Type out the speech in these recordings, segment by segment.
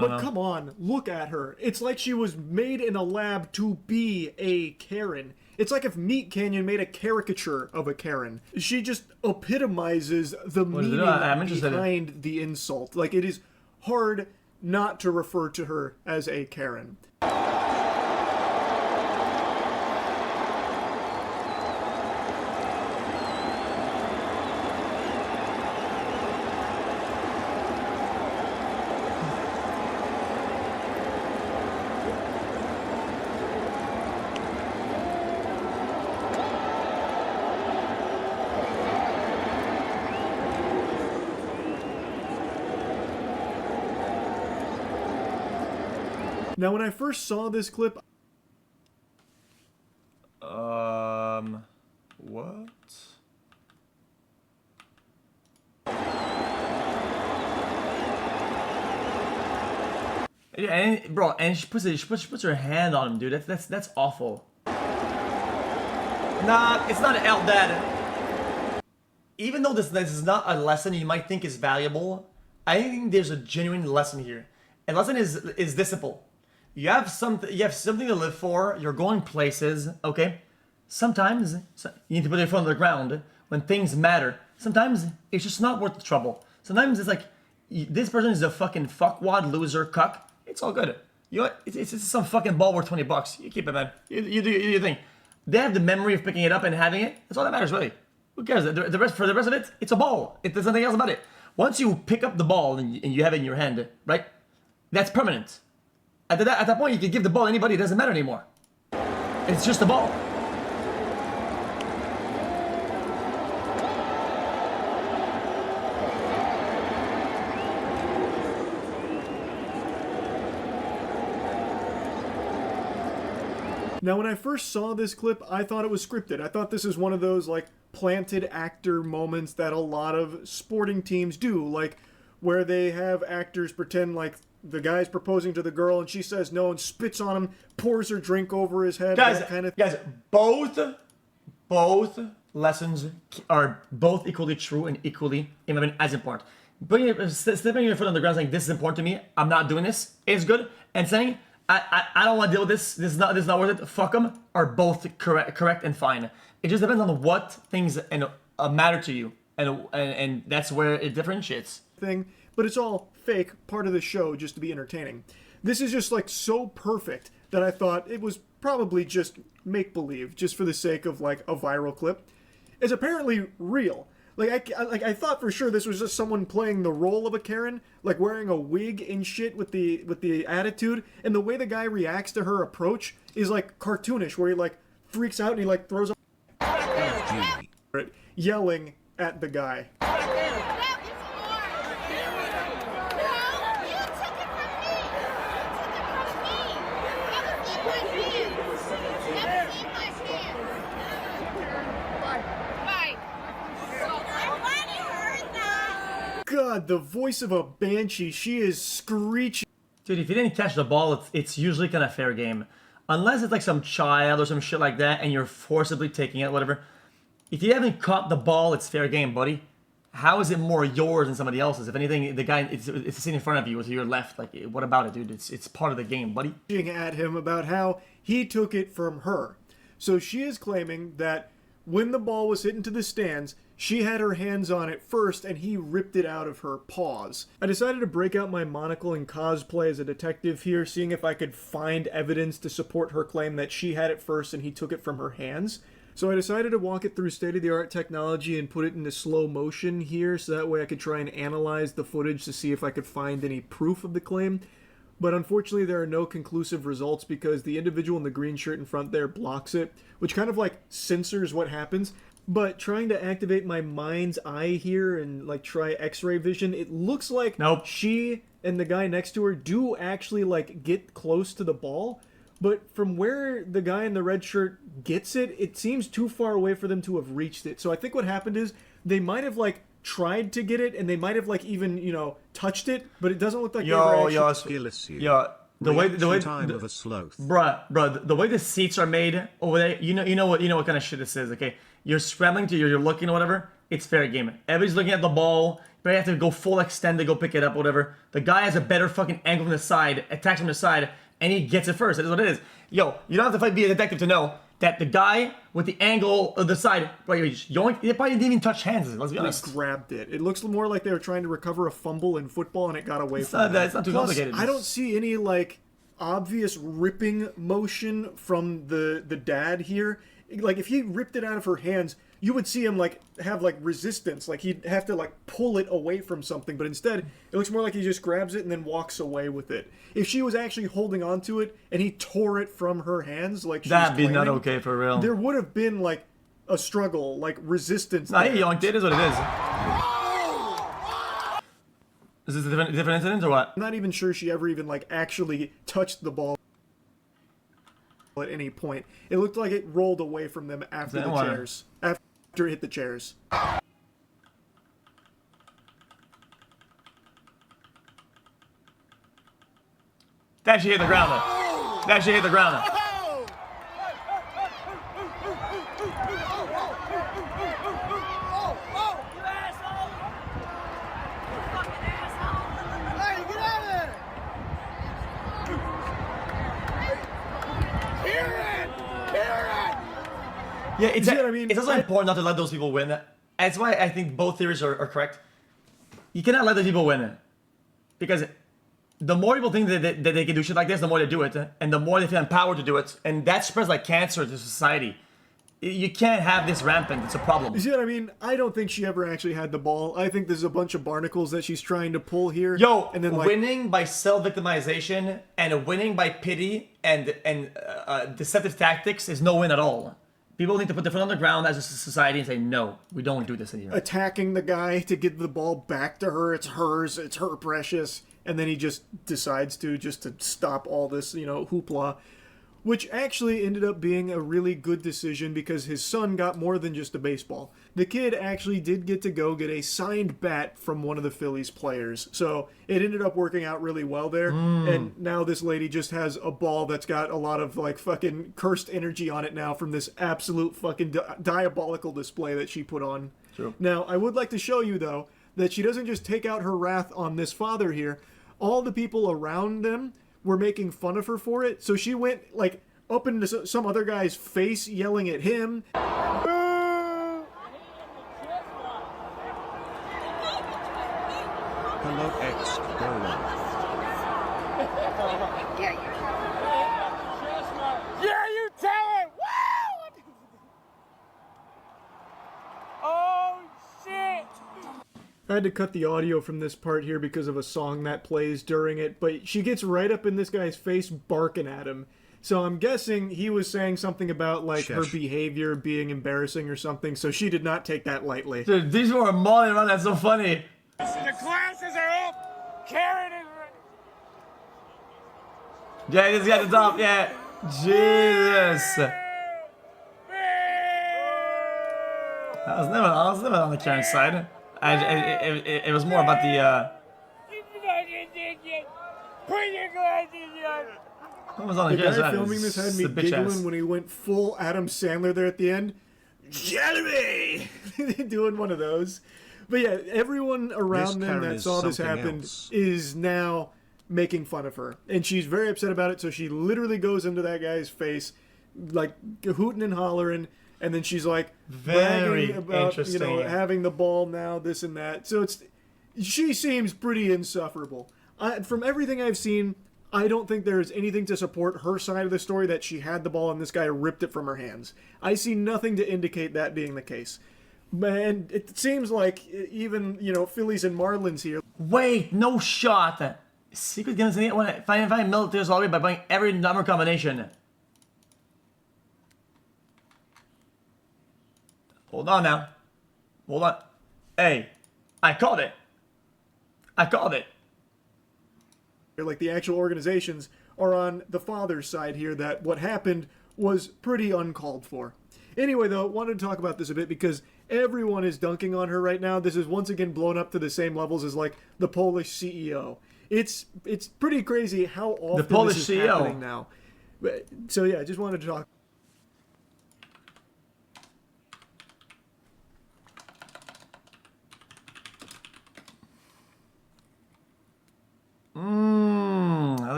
But come on, look at her. It's like she was made in a lab to be a Karen. It's like if Meat Canyon made a caricature of a Karen. She just epitomizes the meaning behind the insult. Like, it is hard not to refer to her as a Karen. Now, when I first saw this clip... What? Yeah, and, bro, and she puts her hand on him, dude. That's awful. Nah, it's not an L, Dad. Even though this is not a lesson you might think is valuable, I think there's a genuine lesson here. And lesson is discipline. You have something to live for. You're going places, okay? Sometimes you need to put your foot on the ground when things matter. Sometimes it's just not worth the trouble. Sometimes it's like, this person is a fucking fuckwad, loser, cuck. It's all good. You know what? It's some fucking ball worth $20. You keep it, man. You do your thing. They have the memory of picking it up and having it. That's all that matters, really. Who cares? For the rest of it, it's a ball. There's nothing else about it. Once you pick up the ball and you have it in your hand, right? That's permanent. At that point, you can give the ball to anybody. It doesn't matter anymore. It's just a ball. Now, when I first saw this clip, I thought it was scripted. I thought this is one of those, like, planted actor moments that a lot of sporting teams do. Like, where they have actors pretend like the guy's proposing to the girl and she says no and spits on him, pours her drink over his head, guys, that kind of... Guys, both lessons are both equally true and equally, in my opinion, as important. Slipping your foot on the ground saying this is important to me, I'm not doing this, is good, and saying I don't want to deal with this, this is not worth it, fuck them, are both correct and fine. It just depends on what things matter to you, and that's where it differentiates. But it's all fake, part of the show, just to be entertaining. This is just like so perfect that I thought it was probably just make-believe, just for the sake of like a viral clip. It's apparently real. I thought for sure this was just someone playing the role of a Karen, like wearing a wig and shit with the attitude, and the way the guy reacts to her approach is like cartoonish, where he like freaks out and he like throws up yelling at the guy. God, the voice of a banshee, she is screeching. Dude, if you didn't catch the ball, it's usually kind of fair game. Unless it's like some child or some shit like that and you're forcibly taking it, whatever. If you haven't caught the ball, it's fair game, buddy. How is it more yours than somebody else's? If anything, the guy, it's sitting in front of you to your left. Like, what about it, dude? It's part of the game, buddy. At him about how he took it from her. So she is claiming that when the ball was hit into the stands, she had her hands on it first and he ripped it out of her paws. I decided to break out my monocle and cosplay as a detective here, seeing if I could find evidence to support her claim that she had it first and he took it from her hands. So I decided to walk it through state-of-the-art technology and put it into slow motion here, so that way I could try and analyze the footage to see if I could find any proof of the claim. But unfortunately there are no conclusive results because the individual in the green shirt in front there blocks it, which kind of like censors what happens. But trying to activate my mind's eye here and like try x-ray vision, it looks like she and the guy next to her do actually like get close to the ball. But from where the guy in the red shirt gets it, it seems too far away for them to have reached it. So I think what happened is they might have like tried to get it and they might have like even, you know, touched it, but it doesn't look like they ever actually... The way the way the seats are made over there, you know what kind of shit this is, okay? You're scrambling to you're looking or whatever, it's fair game. Everybody's looking at the ball. You have to go full extend to go pick it up, whatever. The guy has a better fucking angle from the side, attacks from the side, and he gets it first. That is what it is. Yo, you don't have to be a detective to know that the guy with the angle of the side, they probably didn't even touch hands, let's be honest. They grabbed it. It looks more like they were trying to recover a fumble in football and it got away from them. It's not too complicated. I don't see any, like, obvious ripping motion from the dad here. Like, if he ripped it out of her hands, you would see him, like, have, like, resistance. Like, he'd have to, like, pull it away from something. But instead, it looks more like he just grabs it and then walks away with it. If she was actually holding on to it and he tore it from her hands, like, that'd be not okay for real. There would have been, like, a struggle, like, resistance. Nah, he yoinked it. It is what it is. Is this a different incident or what? I'm not even sure she ever even, like, actually touched the ball at any point. It looked like it rolled away from them after the chairs. After it hit the chairs. That should hit the ground though. That should hit the ground though. Yeah, it's also important not to let those people win. That's why I think both theories are correct. You cannot let the people win. Because the more people think that they can do shit like this, the more they do it. And the more they feel empowered to do it. And that spreads like cancer to society. You can't have this rampant. It's a problem. You see what I mean? I don't think she ever actually had the ball. I think there's a bunch of barnacles that she's trying to pull here. Yo, and then, like, winning by self-victimization and winning by pity and deceptive tactics is no win at all. People need to put their foot on the ground as a society and say, no, we don't do this anymore. Attacking the guy to give the ball back to her. It's hers. It's her precious. And then he just decides to stop all this, hoopla. Which actually ended up being a really good decision because his son got more than just a baseball. The kid actually did get to go get a signed bat from one of the Phillies players. So it ended up working out really well there. And now this lady just has a ball that's got a lot of, like, fucking cursed energy on it now from this absolute fucking diabolical display that she put on. True. Now, I would like to show you, though, that she doesn't just take out her wrath on this father here. All the people around them were making fun of her for it, so she went, like, up into some other guy's face yelling at him. Hello, X. Go on. Yeah, you tell it! Woo! Oh, shit! I had to cut the audio from this part here because of a song that plays during it, but she gets right up in this guy's face barking at him. So I'm guessing he was saying something about, like, her behavior being embarrassing or something, so she did not take that lightly. Dude, these people are mauling around. That's so funny. The classes are up! Karen is ready! Yeah, this got the top. Yeah. Jesus. I was never on the Karen side. It was more about the. Put your glasses on! I was on The the Karen guy side. filming this had me giggling when he went full Adam Sandler there at the end. Jeremy! Doing one of those. But yeah, everyone around them that saw this happen is now making fun of her. And she's very upset about it, so she literally goes into that guy's face, like, hooting and hollering, and then she's like, bragging about, having the ball now, this and that. So she seems pretty insufferable. From everything I've seen, I don't think there is anything to support her side of the story that she had the ball and this guy ripped it from her hands. I see nothing to indicate that being the case. And it seems like even, Phillies and Marlins here. Wait, no shot. Secret games in it when I find militaries all the way by buying every number combination. Hold on now. Hold on. Hey, I called it. Like, the actual organizations are on the father's side here, that what happened was pretty uncalled for. Anyway, though, wanted to talk about this a bit because everyone is dunking on her right now. This is once again blown up to the same levels as, like, the Polish CEO. It's pretty crazy how often the Polish this is CEO. happening now. So yeah, I just wanted to talk.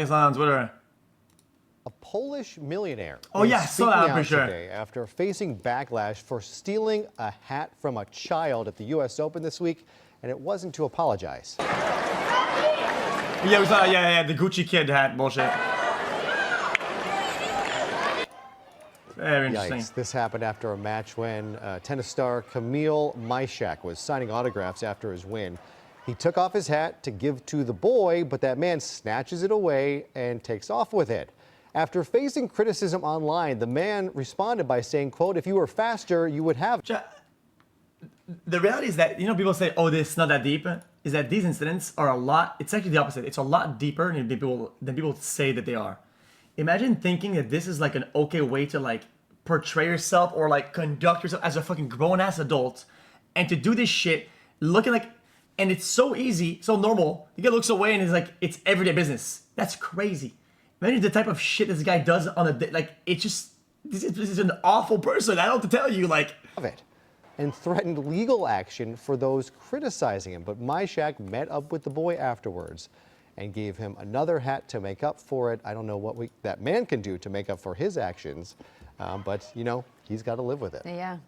Nothing's on Twitter. A Polish millionaire Oh, yeah, is saw speaking that for out sure. today after facing backlash for stealing a hat from a child at the U.S. Open this week, and it wasn't to apologize. Yeah, we saw. Yeah, the Gucci kid hat bullshit. Very interesting. Yikes. This happened after a match when tennis star Kamil Myshak was signing autographs after his win. He took off his hat to give to the boy, but that man snatches it away and takes off with it. After facing criticism online, the man responded by saying, quote, "If you were faster, you would have it." The reality is that, people say, oh, this is not that deep, is that these incidents are a lot, it's actually the opposite. It's a lot deeper than people say that they are. Imagine thinking that this is like an okay way to like portray yourself or like conduct yourself as a fucking grown-ass adult, and to do this shit looking like, and it's so easy, so normal. The guy looks away and it's like, it's everyday business. That's crazy. Imagine the type of shit this guy does on a day. Like, it's just, this is an awful person. I don't know what to tell you. Like, it, and threatened legal action for those criticizing him. But Myshak met up with the boy afterwards and gave him another hat to make up for it. I don't know what that man can do to make up for his actions, but, he's got to live with it. Yeah.